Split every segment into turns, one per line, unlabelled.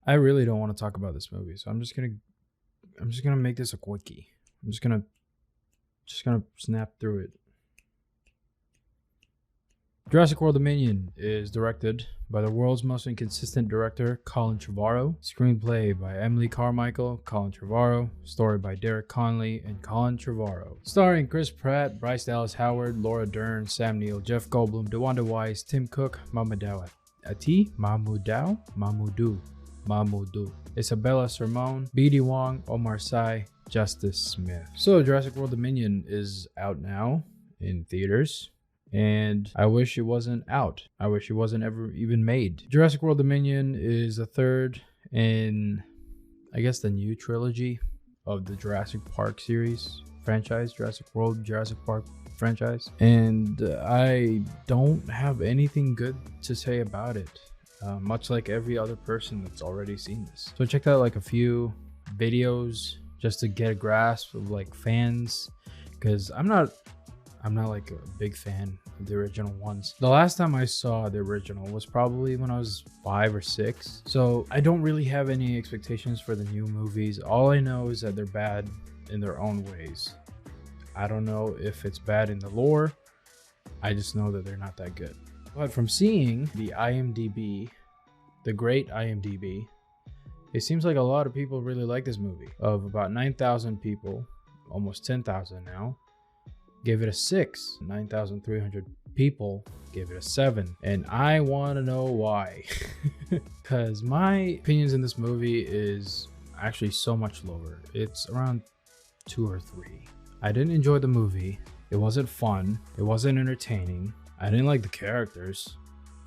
I really don't want to talk about this movie, so I'm just gonna make this a quickie. I'm just gonna snap through it. Jurassic World Dominion is directed by the world's most inconsistent director, Colin Trevorrow. Screenplay by Emily Carmichael, Colin Trevorrow. Story by Derek Connolly and Colin Trevorrow. Starring Chris Pratt, Bryce Dallas Howard, Laura Dern, Sam Neill, Jeff Goldblum, DeWanda Wise, Tim Cook, Mamoudou Mamoudou, Isabella Sermon, B.D. Wong, Omar Sy, Justice Smith. So Jurassic World Dominion is out now in theaters. And I wish it wasn't out. I wish it wasn't ever even made. Jurassic World Dominion is the third in, I guess, the new trilogy of the Jurassic Park series franchise, Jurassic World, Jurassic Park franchise. And I don't have anything good to say about it, much like every other person that's already seen this. So I checked out like a few videos just to get a grasp of like fans, because I'm not like a big fan of the original ones. The last time I saw the original was probably when I was 5 or 6. So I don't really have any expectations for the new movies. All I know is that they're bad in their own ways. I don't know if it's bad in the lore. I just know that they're not that good. But from seeing the IMDb, the great IMDb, it seems like a lot of people really like this movie. Of about 9,000 people, almost 10,000 now, gave it a 6. 9,300 people gave it a 7. And I want to know why. Because my opinions in this movie is actually so much lower. It's around 2 or 3. I didn't enjoy the movie. It wasn't fun. It wasn't entertaining. I didn't like the characters.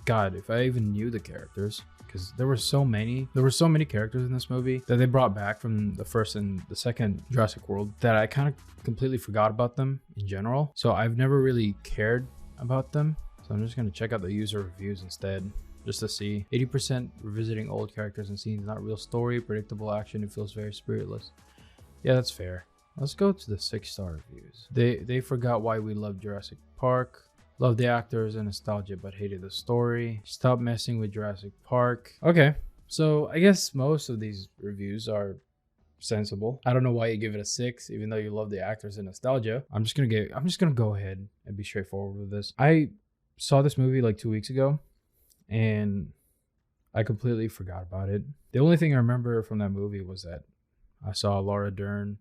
God, if I even knew the characters. Because there were so many characters in this movie that they brought back from the first and the second Jurassic World that I kind of completely forgot about them in general. So I've never really cared about them. So I'm just going to check out the user reviews instead, just to see. 80% revisiting old characters and scenes, not real story, predictable action, it feels very spiritless. Yeah, that's fair. Let's go to the 6-star reviews. They forgot why we love Jurassic Park. Love the actors and nostalgia, but hated the story. Stop messing with Jurassic Park. Okay, so I guess most of these reviews are sensible. I don't know why you give it a 6, even though you love the actors and nostalgia. I'm just gonna go ahead and be straightforward with this. I saw this movie like 2 weeks ago, and I completely forgot about it. The only thing I remember from that movie was that I saw Laura Dern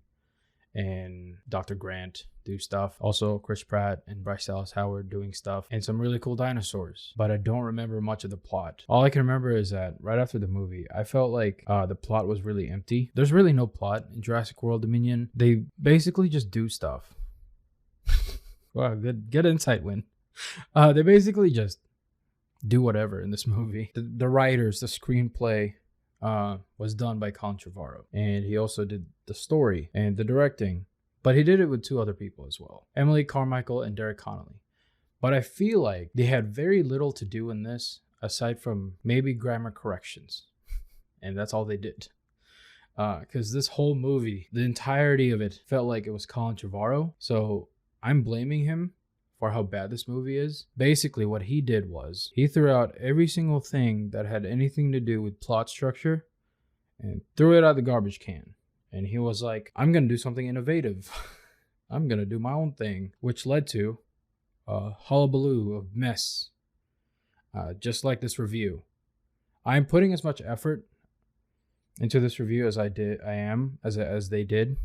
and Dr. Grant do stuff. Also Chris Pratt and Bryce Dallas Howard doing stuff, and some really cool dinosaurs. But I don't remember much of the plot. All I can remember is that right after the movie, I felt like the plot was really empty. There's really no plot in Jurassic World Dominion. They basically just do stuff. Wow, good insight, Win. They basically just do whatever in this movie. The writers, the screenplay, was done by Colin Trevorrow, and he also did the story and the directing, but he did it with 2 other people as well, Emily Carmichael and Derek Connolly. But I feel like they had very little to do in this aside from maybe grammar corrections, and that's all they did. Because this whole movie, the entirety of it, felt like it was Colin Trevorrow, so I'm blaming him for how bad this movie is. Basically, what he did was he threw out every single thing that had anything to do with plot structure and threw it out the garbage can. And he was like, I'm going to do something innovative. I'm going to do my own thing, which led to a hullabaloo of mess, just like this review. I'm putting as much effort into this review as as they did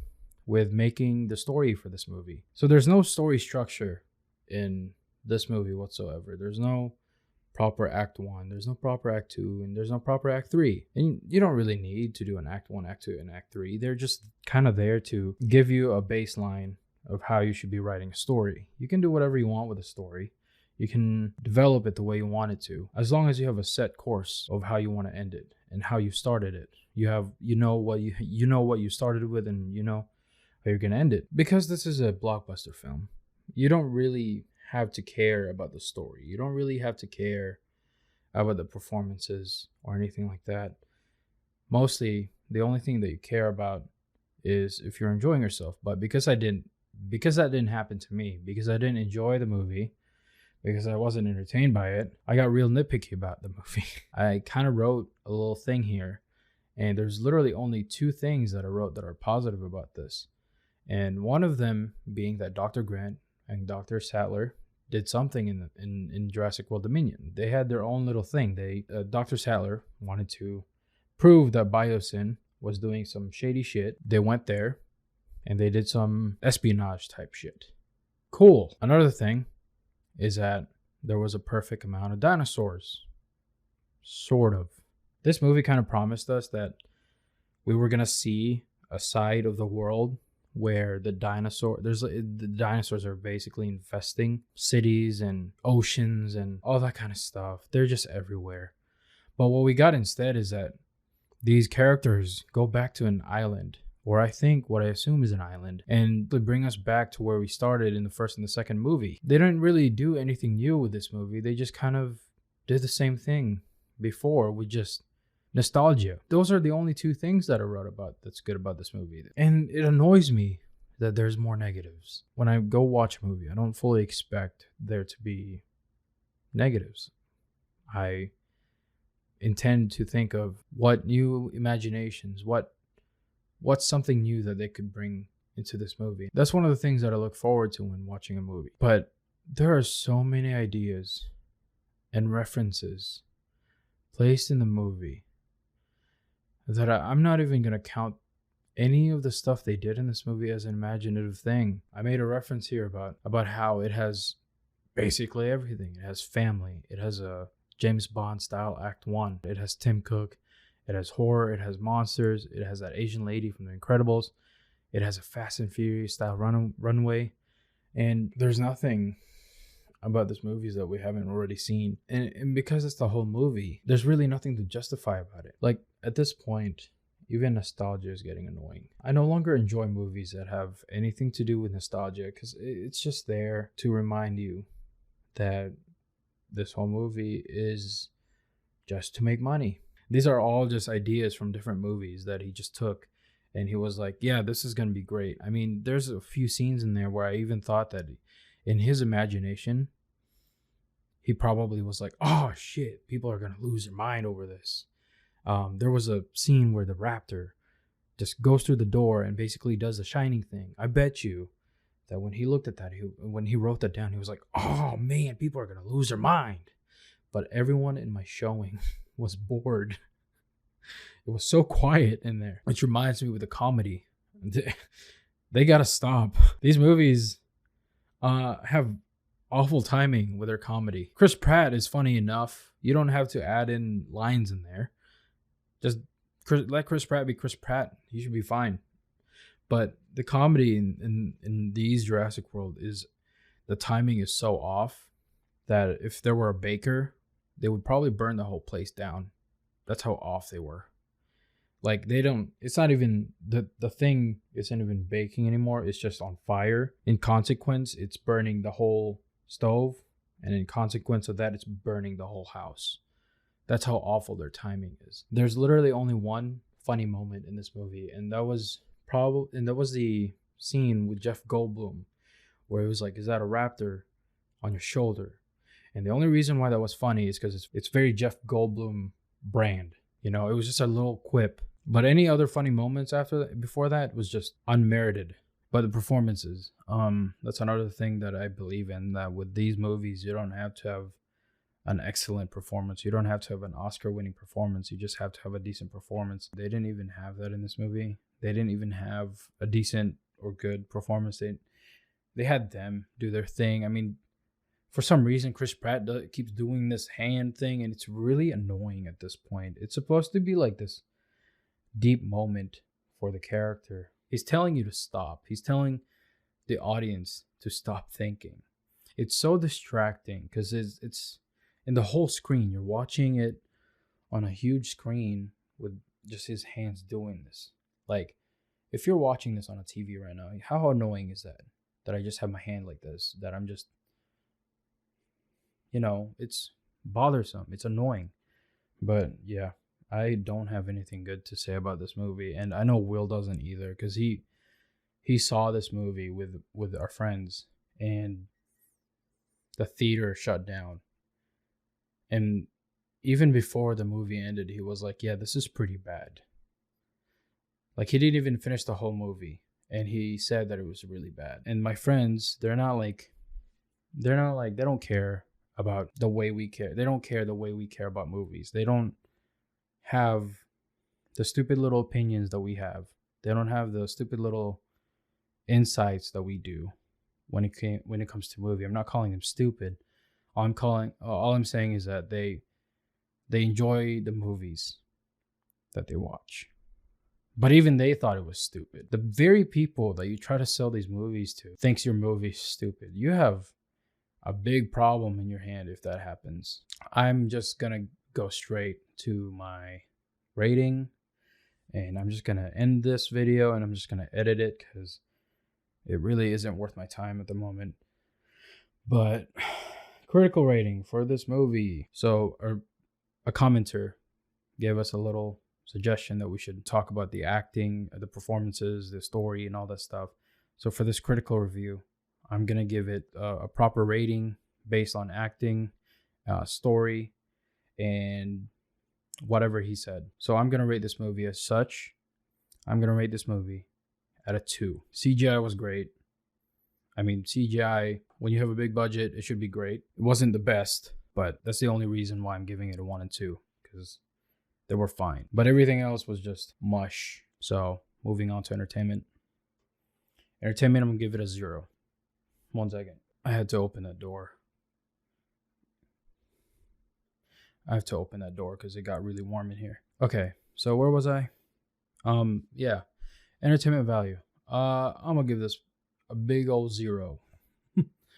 with making the story for this movie. So there's no story structure in this movie whatsoever. There's no proper act 1, there's no proper act 2, and there's no proper act 3. And you don't really need to do an act 1, act 2, and act 3. They're just kind of there to give you a baseline of how you should be writing a story. You can do whatever you want with a story. You can develop it the way you want it to, as long as you have a set course of how you want to end it and how you started it. You know what you started with, and you know how you're going to end it. Because this is a blockbuster film, you don't really have to care about the story. You don't really have to care about the performances or anything like that. Mostly, the only thing that you care about is if you're enjoying yourself. But because that didn't happen to me, because I didn't enjoy the movie, because I wasn't entertained by it, I got real nitpicky about the movie. I kind of wrote a little thing here, And there's literally only two things that I wrote that are positive about this. And one of them being that Dr. Grant and Dr. Sattler did something in Jurassic World Dominion. They had their own little thing. Dr. Sattler wanted to prove that Biosyn was doing some shady shit. They went there and they did some espionage type shit. Cool. Another thing is that there was a perfect amount of dinosaurs. Sort of. This movie kind of promised us that we were going to see a side of the world where the dinosaurs are basically infesting cities and oceans and all that kind of stuff. They're just everywhere. But what we got instead is that these characters go back to an island, or what I assume is an island, and they bring us back to where we started in the first and the second movie. They didn't really do anything new with this movie. They just kind of did the same thing before with just nostalgia. Those are the only two things that I wrote about that's good about this movie. And it annoys me that there's more negatives. When I go watch a movie, I don't fully expect there to be negatives. I intend to think of what new imaginations, what's something new that they could bring into this movie. That's one of the things that I look forward to when watching a movie. But there are so many ideas and references placed in the movie that I'm not even going to count any of the stuff they did in this movie as an imaginative thing. I made a reference here about how it has basically everything. It has family. It has a James Bond style Act 1. It has Tim Cook. It has horror. It has monsters. It has that Asian lady from The Incredibles. It has a Fast and Furious style runway. And there's nothing about this movie that we haven't already seen. And because it's the whole movie, there's really nothing to justify about it. Like, at this point, even nostalgia is getting annoying. I no longer enjoy movies that have anything to do with nostalgia because it's just there to remind you that this whole movie is just to make money. These are all just ideas from different movies that he just took and he was like, yeah, this is going to be great. I mean, there's a few scenes in there where I even thought that in his imagination, he probably was like, oh shit, people are going to lose their mind over this. There was a scene where the raptor just goes through the door and basically does the Shining thing. I bet you that when he looked at that, when he wrote that down, he was like, oh man, people are going to lose their mind. But everyone in my showing was bored. It was so quiet in there, which reminds me with the comedy. They got to stop. These movies have awful timing with their comedy. Chris Pratt is funny enough. You don't have to add in lines in there. Just let Chris Pratt be Chris Pratt. He should be fine. But the comedy in these Jurassic World is the timing is so off that if there were a baker, they would probably burn the whole place down. That's how off they were. Like it's not even, the thing isn't even baking anymore. It's just on fire. In consequence, it's burning the whole stove. And in consequence of that, it's burning the whole house. That's how awful their timing is. There's literally only one funny moment in this movie. And that was the scene with Jeff Goldblum where it was like, is that a raptor on your shoulder? And the only reason why that was funny is because it's very Jeff Goldblum brand. You know, it was just a little quip. But any other funny moments before that was just unmerited. But the performances, that's another thing that I believe in, that with these movies, you don't have to have an excellent performance. You don't have to have an Oscar-winning performance. You just have to have a decent performance. They didn't even have that in this movie. They didn't even have a decent or good performance. They had them do their thing. I mean, for some reason, Chris Pratt keeps doing this hand thing, and it's really annoying at this point. It's supposed to be like this deep moment for the character. He's telling you to stop. He's telling the audience to stop thinking. It's so distracting because it's in the whole screen. You're watching it on a huge screen with just his hands doing this. Like, if you're watching this on a TV right now, how annoying is that? That I just have my hand like this, that I'm just, it's bothersome. It's annoying. But yeah, I don't have anything good to say about this movie. And I know Will doesn't either, because he saw this movie with our friends and the theater shut down. And even before the movie ended, he was like, yeah, this is pretty bad. Like, he didn't even finish the whole movie, and he said that it was really bad. And my friends, they don't care about the way we care. They don't care the way we care about movies. They don't have the stupid little opinions that we have. They don't have the stupid little insights that we do when it comes to movie. I'm not calling them stupid. All I'm saying is that they enjoy the movies that they watch. But even they thought it was stupid. The very people that you try to sell these movies to thinks your movie's stupid. You have a big problem in your hand if that happens. I'm just gonna go straight to my rating, and I'm just gonna end this video, and I'm just gonna edit it because it really isn't worth my time at the moment. But critical rating for this movie. So a commenter gave us a little suggestion that we should talk about the acting, the performances, the story, and all that stuff. So for this critical review, I'm going to give it a proper rating based on acting, story, and whatever he said. So I'm going to rate this movie as such. I'm going to rate this movie at a 2. CGI was great. I mean, CGI, when you have a big budget, it should be great. It wasn't the best, but that's the only reason why I'm giving it a 1 and 2, because they were fine. But everything else was just mush. So moving on to entertainment. Entertainment, I'm going to give it a 0. 1 second. I had to open that door. I have to open that door because it got really warm in here. Okay, so where was I? Yeah. Entertainment value. I'm going to give this a big old 0.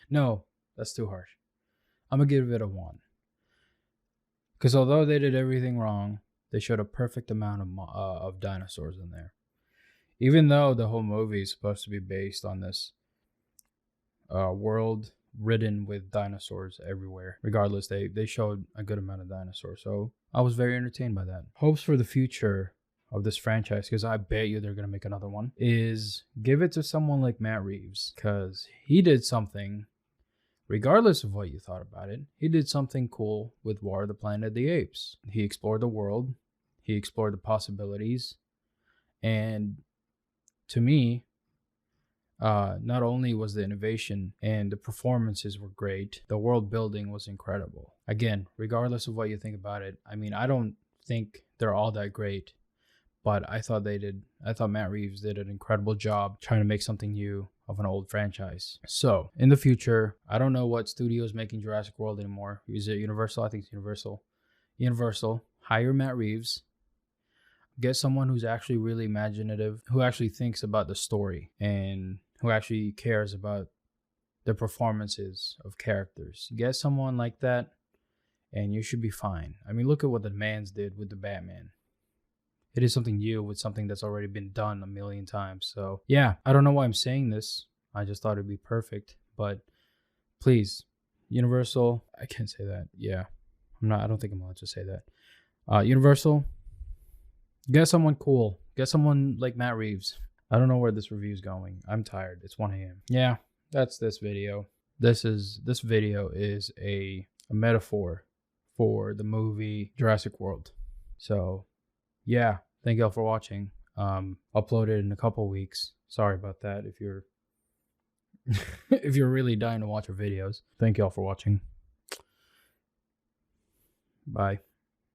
No, that's too harsh. I'm going to give it a 1. Because although they did everything wrong, they showed a perfect amount of dinosaurs in there. Even though the whole movie is supposed to be based on this world ridden with dinosaurs everywhere. Regardless, they showed a good amount of dinosaurs. So I was very entertained by that. Hopes for the future of this franchise, because I bet you they're going to make another one, is give it to someone like Matt Reeves, because he did something, regardless of what you thought about it, he did something cool with War of the Planet of the Apes. He explored the world, he explored the possibilities, and to me, not only was the innovation and the performances were great, the world building was incredible. Again, regardless of what you think about it, I mean, I don't think they're all that great, but I thought Matt Reeves did an incredible job trying to make something new of an old franchise. So in the future, I don't know what studio is making Jurassic World anymore. Is it Universal? I think it's Universal. Universal, hire Matt Reeves. Get someone who's actually really imaginative, who actually thinks about the story, and who actually cares about the performances of characters. Get someone like that, and you should be fine. I mean, look at what the Mans did with the Batman. It is something new with something that's already been done a million times. So yeah, I don't know why I'm saying this. I just thought it'd be perfect. But please, Universal, I can't say that. Yeah, I don't think I'm allowed to say that. Universal, get someone cool. Get someone like Matt Reeves. I don't know where this review is going. I'm tired. It's 1 a.m. Yeah, that's this video. This video is a metaphor for the movie Jurassic World. So yeah, thank y'all for watching. Upload it in a couple weeks. Sorry about that if you're if you're really dying to watch our videos. Thank y'all for watching. Bye.